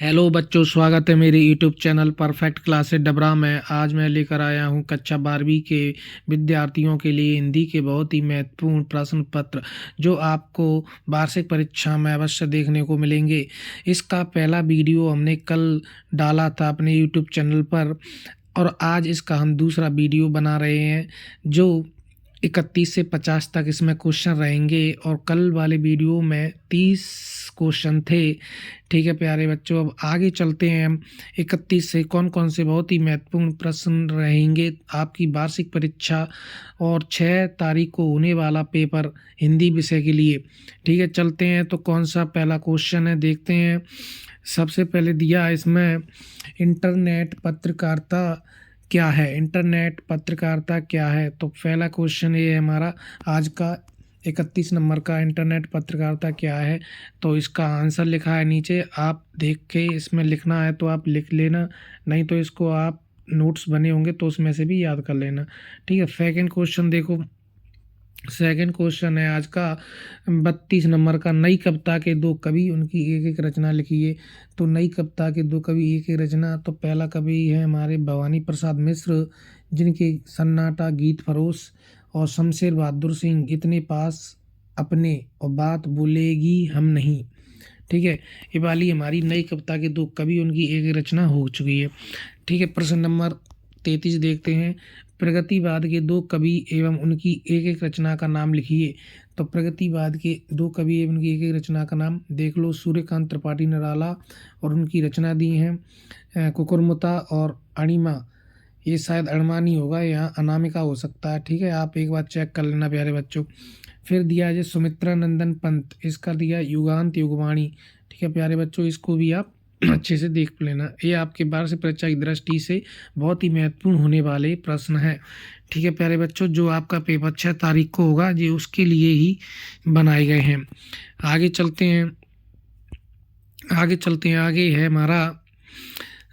Hello बच्चों, स्वागत है मेरे YouTube channel perfect classes Dabra में। आज मैं लेकर आया हूं कक्षा 12वीं के विद्यार्थियों के लिए हिंदी के बहुत ही महत्वपूर्ण प्रश्न पत्र जो आपको वार्षिक परीक्षा में अवश्य देखने को मिलेंगे। इसका पहला वीडियो हमने कल डाला था अपने यूट्यूब चैनल पर और आज इसका हम दूसरा वीडियो बना रहे हैं जो 31 से 50 तक इसमें क्वेश्चन रहेंगे और कल वाले वीडियो में 30 क्वेश्चन थे। ठीक है प्यारे बच्चों, अब आगे चलते हैं हम। 31 से कौन कौन से बहुत ही महत्वपूर्ण प्रश्न रहेंगे आपकी वार्षिक परीक्षा और 6 तारीख को होने वाला पेपर हिंदी विषय के लिए। ठीक है, चलते हैं। तो कौन सा पहला क्वेश्चन है देखते हैं। सबसे पहले दिया है इसमें, इंटरनेट पत्रकारिता क्या है। इंटरनेट पत्रकारिता क्या है, तो पहला क्वेश्चन ये है हमारा आज का 31 नंबर का, इंटरनेट पत्रकारिता क्या है। तो इसका आंसर लिखा है नीचे, आप देख के इसमें लिखना है तो आप लिख लेना, नहीं तो इसको आप नोट्स बने होंगे तो उसमें से भी याद कर लेना। ठीक है, सेकंड क्वेश्चन देखो। सेकंड क्वेश्चन है आज का 32 नंबर का, नई कविता के दो कवि उनकी एक एक रचना लिखिए। तो नई कविता के दो कवि एक एक रचना, तो पहला कवि है हमारे भवानी प्रसाद मिश्र जिनके सन्नाटा, गीत फरोश और शमशेर बहादुर सिंह, इतने पास अपने और बात बोलेगी हम नहीं। ठीक है, ये वाली हमारी नई कविता के दो कवि उनकी एक एक रचना हो चुकी है। ठीक है, प्रश्न नंबर 33 देखते हैं। प्रगतिवाद के दो कवि एवं उनकी एक एक रचना का नाम लिखिए। तो प्रगतिवाद के दो कवि एवं उनकी एक एक रचना का नाम देख लो। सूर्यकांत त्रिपाठी निराला और उनकी रचना दी हैं कुकुरमुता और अणिमा। ये शायद अणमानी होगा, यहाँ अनामिका हो सकता है। ठीक है, आप एक बार चेक कर लेना प्यारे बच्चों। फिर दिया है सुमित्रा नंदन पंत, इसका दिया युगांत युगवाणी। ठीक है प्यारे बच्चों, इसको भी आप अच्छे से देख लेना। ये आपके वार्षिक परीक्षा की दृष्टि से बहुत ही महत्वपूर्ण होने वाले प्रश्न है। ठीक है प्यारे बच्चों, जो आपका पेपर 6 तारीख को होगा ये उसके लिए ही बनाए गए हैं। आगे चलते हैं। आगे है हमारा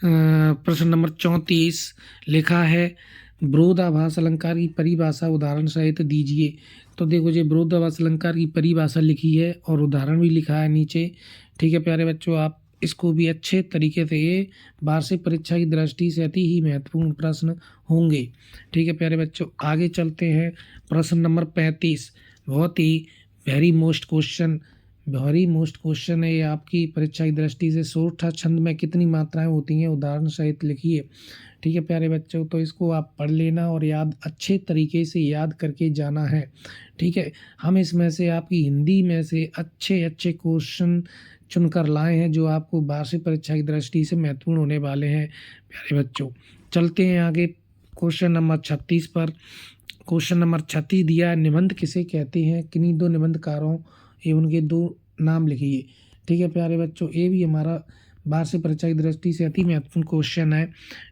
प्रश्न नंबर 34। लिखा है विरोधाभास अलंकार की परिभाषा उदाहरण सहित दीजिए। तो देखो, ये विरोधाभास अलंकार की परिभाषा लिखी है और उदाहरण भी लिखा है नीचे। ठीक है प्यारे बच्चों, आप इसको भी अच्छे तरीके से, ये वार्षिक परीक्षा की दृष्टि से अति ही महत्वपूर्ण प्रश्न होंगे। ठीक है प्यारे बच्चों, आगे चलते हैं। प्रश्न नंबर 35 बहुत ही वेरी मोस्ट क्वेश्चन है ये आपकी परीक्षा की दृष्टि से। सोरठा छंद में कितनी मात्राएं होती हैं, उदाहरण सहित लिखिए। ठीक है प्यारे बच्चों, तो इसको आप पढ़ लेना और याद अच्छे तरीके से याद करके जाना है। ठीक है, हम इसमें से आपकी हिंदी में से अच्छे अच्छे क्वेश्चन चुनकर लाए हैं जो आपको वार्षिक परीक्षा की दृष्टि से महत्वपूर्ण होने वाले हैं प्यारे बच्चों। चलते हैं आगे क्वेश्चन नंबर 36 पर। क्वेश्चन नंबर 36 दिया है, निबंध किसे कहते हैं, किन्हीं दो निबंधकारों एवं उनके दो नाम लिखिए। ठीक है प्यारे बच्चों, ये भी हमारा वार्षिक परीक्षा की दृष्टि से अति महत्वपूर्ण क्वेश्चन है।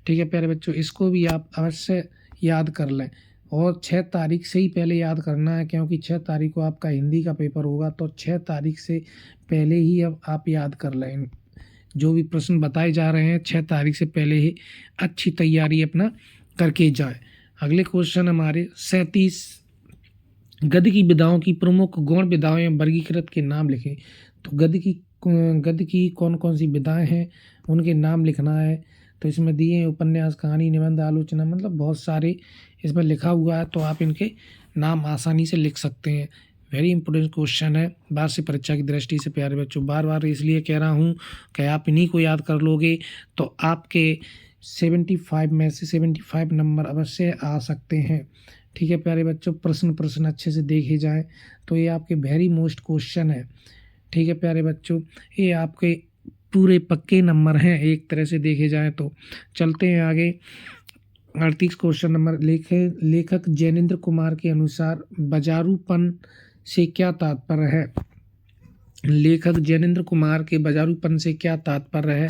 ठीक है प्यारे बच्चों, इसको भी आप अवश्य याद कर लें और 6 तारीख से ही पहले याद करना है, क्योंकि 6 तारीख को आपका हिंदी का पेपर होगा। तो 6 तारीख से पहले ही अब आप याद कर लें। जो भी प्रश्न बताए जा रहे हैं 6 तारीख से पहले ही अच्छी तैयारी अपना करके जाए। अगले क्वेश्चन हमारे 37, गद्य की विधाओं की प्रमुख गौण विधाओं एवं वर्गीकृत के नाम लिखें। तो गद्य की कौन कौन सी विधाएं हैं उनके नाम लिखना है। तो इसमें दिए हैं उपन्यास, कहानी, निबंध, आलोचना, मतलब बहुत सारे इसमें लिखा हुआ है, तो आप इनके नाम आसानी से लिख सकते हैं। वेरी इंपॉर्टेंट क्वेश्चन है वार्षिक परीक्षा की दृष्टि से प्यारे बच्चों। बार बार इसलिए कह रहा हूँ कि आप इन्हीं को याद कर लोगे तो आपके 75 में से 75 नंबर अवश्य आ सकते हैं। ठीक है प्यारे बच्चों, प्रश्न अच्छे से देखे जाएं तो ये आपके वेरी मोस्ट क्वेश्चन है। ठीक है प्यारे बच्चों, ये आपके पूरे पक्के नंबर हैं एक तरह से देखे जाएं तो। चलते हैं आगे। 38 क्वेश्चन नंबर, लेखक जैनेन्द्र कुमार के अनुसार बाजारूपन से क्या तात्पर्य है। लेखक जैनेन्द्र कुमार के बाजारूपन से क्या तात्पर्य है,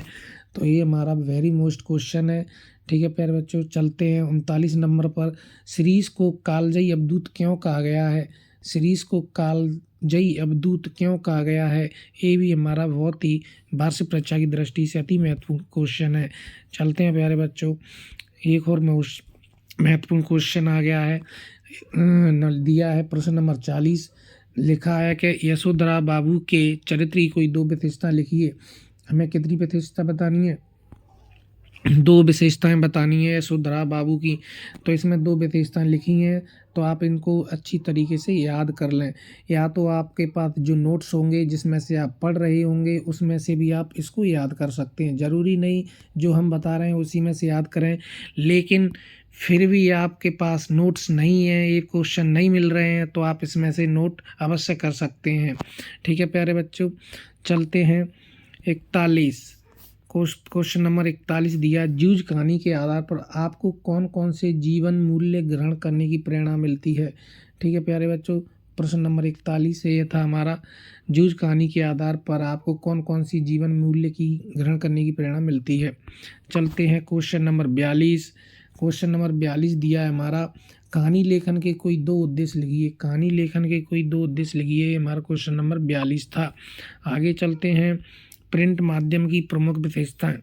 तो ये हमारा वेरी मोस्ट क्वेश्चन है। ठीक है प्यारे बच्चों, चलते हैं 39 नंबर पर। सीरीज को कालजयी अवधूत क्यों कहा गया है। सीरीज को कालजयी अवधूत क्यों कहा गया है, ये भी हमारा बहुत ही वार्षिक परीक्षा की दृष्टि से अति महत्वपूर्ण क्वेश्चन है। चलते हैं प्यारे बच्चों, एक और महत्वपूर्ण क्वेश्चन आ गया है। दिया है प्रश्न नंबर 40। लिखा है कि यशोधरा बाबू के चरित्र की कोई दो विशेषता लिखिए। हमें कितनी विशेषता बतानी है? 2 विशेषताएं बतानी है सुधरा बाबू की। तो इसमें 2 विशेषताएं लिखी हैं, तो आप इनको अच्छी तरीके से याद कर लें। या तो आपके पास जो नोट्स होंगे जिसमें से आप पढ़ रहे होंगे उसमें से भी आप इसको याद कर सकते हैं। ज़रूरी नहीं जो हम बता रहे हैं उसी में से याद करें, लेकिन फिर भी आपके पास नोट्स नहीं है, ये क्वेश्चन नहीं मिल रहे हैं, तो आप इसमें से नोट अवश्य कर सकते हैं। ठीक है प्यारे बच्चों, चलते हैं 41। क्वेश्चन नंबर 41 दिया, जूझ कहानी के आधार पर आपको कौन कौन से जीवन मूल्य ग्रहण करने की प्रेरणा मिलती है। ठीक है प्यारे बच्चों, प्रश्न नंबर 41 से ये था हमारा, जूझ कहानी के आधार पर आपको कौन कौन सी जीवन मूल्य की ग्रहण करने की प्रेरणा मिलती है। चलते हैं क्वेश्चन नंबर 42। क्वेश्चन नंबर 42 दिया है हमारा, कहानी लेखन के कोई 2 उद्देश्य लिखिए। कहानी लेखन के कोई 2 उद्देश्य लिखिए, ये हमारा क्वेश्चन नंबर 42 था। आगे चलते हैं, प्रिंट माध्यम की प्रमुख विशेषताएं।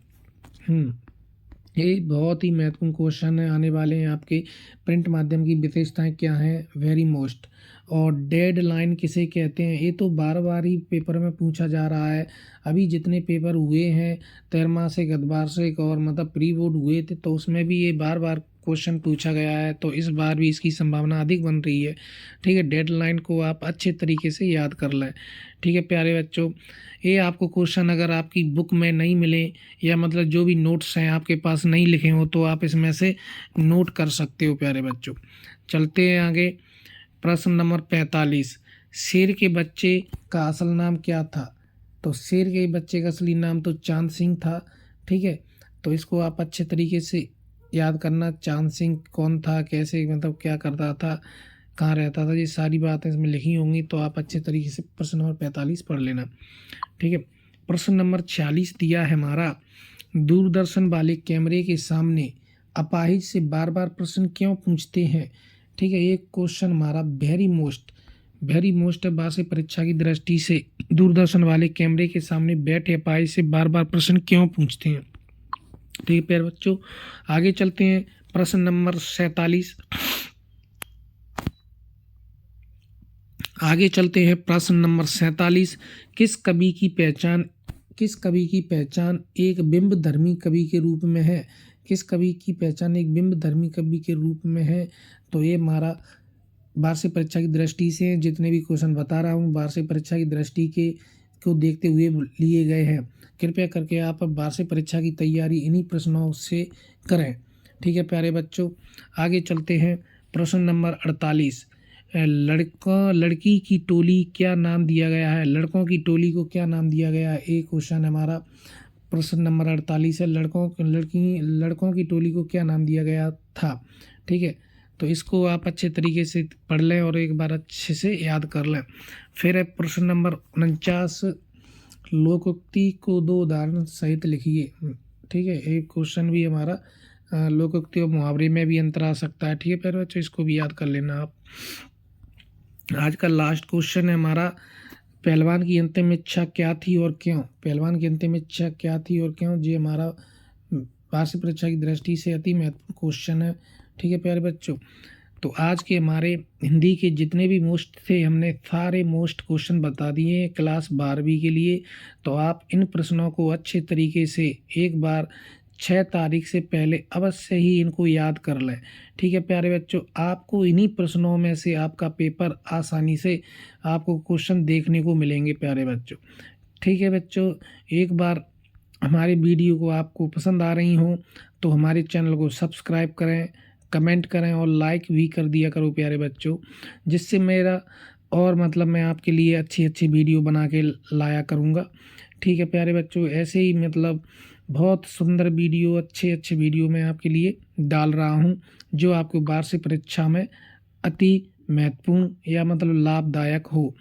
ये बहुत ही महत्वपूर्ण क्वेश्चन है आने वाले हैं आपके। प्रिंट माध्यम की विशेषताएं क्या हैं? Very most. और डेडलाइन किसे कहते हैं? ये तो बार बार ही पेपर में पूछा जा रहा है। अभी जितने पेपर हुए हैं, 13 गतवार्षिक और मतलब प्री बोर्ड हुए थे, तो उसमें भी ये बार बार क्वेश्चन पूछा गया है, तो इस बार भी इसकी संभावना अधिक बन रही है। ठीक है, डेडलाइन को आप अच्छे तरीके से याद कर लें। ठीक है प्यारे बच्चों, ये आपको क्वेश्चन अगर आपकी बुक में नहीं मिले या मतलब जो भी नोट्स हैं आपके पास नहीं लिखे हो, तो आप इसमें से नोट कर सकते हो प्यारे बच्चों। चलते हैं आगे, प्रश्न नंबर 45, शेर के बच्चे का असल नाम क्या था? तो शेर के बच्चे का असली नाम तो चांद सिंह था। ठीक है, तो इसको आप अच्छे तरीके से याद करना, चांद सिंह कौन था, कैसे मतलब क्या करता था, कहाँ रहता था, ये सारी बातें इसमें लिखी होंगी, तो आप अच्छे तरीके से प्रश्न नंबर 45 पढ़ लेना। ठीक है, प्रश्न नंबर 46 दिया है हमारा, दूरदर्शन वाले कैमरे के सामने अपाहिज से बार बार प्रश्न क्यों पूछते हैं? ठीक है, ये क्वेश्चन हमारा वेरी मोस्ट है। वार्षिक परीक्षा की दृष्टि से दूरदर्शन वाले कैमरे के सामने बैठे अपाहिज से बार बार प्रश्न क्यों पूछते हैं? ठीक है प्यारे बच्चों, आगे चलते हैं, प्रश्न नंबर 47। आगे चलते हैं, प्रश्न नंबर 47, किस कवि की पहचान एक बिंब धर्मी कवि के रूप में है? किस कवि की पहचान एक बिंब धर्मी कवि के रूप में है? तो ये हमारा वार्षिक परीक्षा की दृष्टि से जितने भी क्वेश्चन बता रहा हूँ, वार्षिक परीक्षा की दृष्टि को देखते हुए लिए गए हैं। कृपया करके आप वार्षिक परीक्षा की तैयारी इन्हीं प्रश्नों से करें। ठीक है प्यारे बच्चों, आगे चलते हैं, प्रश्न नंबर 48, लड़की की टोली क्या नाम दिया गया है? लड़कों की टोली को क्या नाम दिया गया है? एक क्वेश्चन हमारा प्रश्न नंबर 48 है, लड़कों की टोली को क्या नाम दिया गया था? ठीक है, तो इसको आप अच्छे तरीके से पढ़ लें और एक बार अच्छे से याद कर लें। फिर है प्रश्न नंबर 49, लोकोक्ति को 2 उदाहरण सहित लिखिए। ठीक है, एक क्वेश्चन भी हमारा लोकोक्ति और मुहावरे में भी अंतर आ सकता है। ठीक है प्यारे बच्चों, इसको भी याद कर लेना आप। आज का लास्ट क्वेश्चन है हमारा, पहलवान की अंतिम इच्छा क्या थी और क्यों? पहलवान की अंतिम इच्छा क्या थी और क्यों? ये हमारा वार्षिक परीक्षा की दृष्टि से अति महत्वपूर्ण क्वेश्चन है। ठीक है प्यारे बच्चों, तो आज के हमारे हिंदी के जितने भी मोस्ट थे, हमने सारे मोस्ट क्वेश्चन बता दिए हैं क्लास 12वीं के लिए। तो आप इन प्रश्नों को अच्छे तरीके से एक बार 6 तारीख से पहले अवश्य ही इनको याद कर लें। ठीक है प्यारे बच्चों, आपको इन्हीं प्रश्नों में से आपका पेपर आसानी से आपको क्वेश्चन देखने को मिलेंगे प्यारे बच्चों। ठीक है बच्चों, एक बार हमारे वीडियो को आपको पसंद आ रही हो तो हमारे चैनल को सब्सक्राइब करें, कमेंट करें और लाइक भी कर दिया करो प्यारे बच्चों, जिससे मेरा और मतलब मैं आपके लिए अच्छी वीडियो बना के लाया करूँगा। ठीक है प्यारे बच्चों, ऐसे ही मतलब बहुत सुंदर वीडियो, अच्छे वीडियो मैं आपके लिए डाल रहा हूँ, जो आपको वार्षिक परीक्षा में अति महत्वपूर्ण या मतलब लाभदायक हो।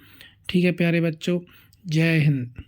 ठीक है प्यारे बच्चों, जय हिंद।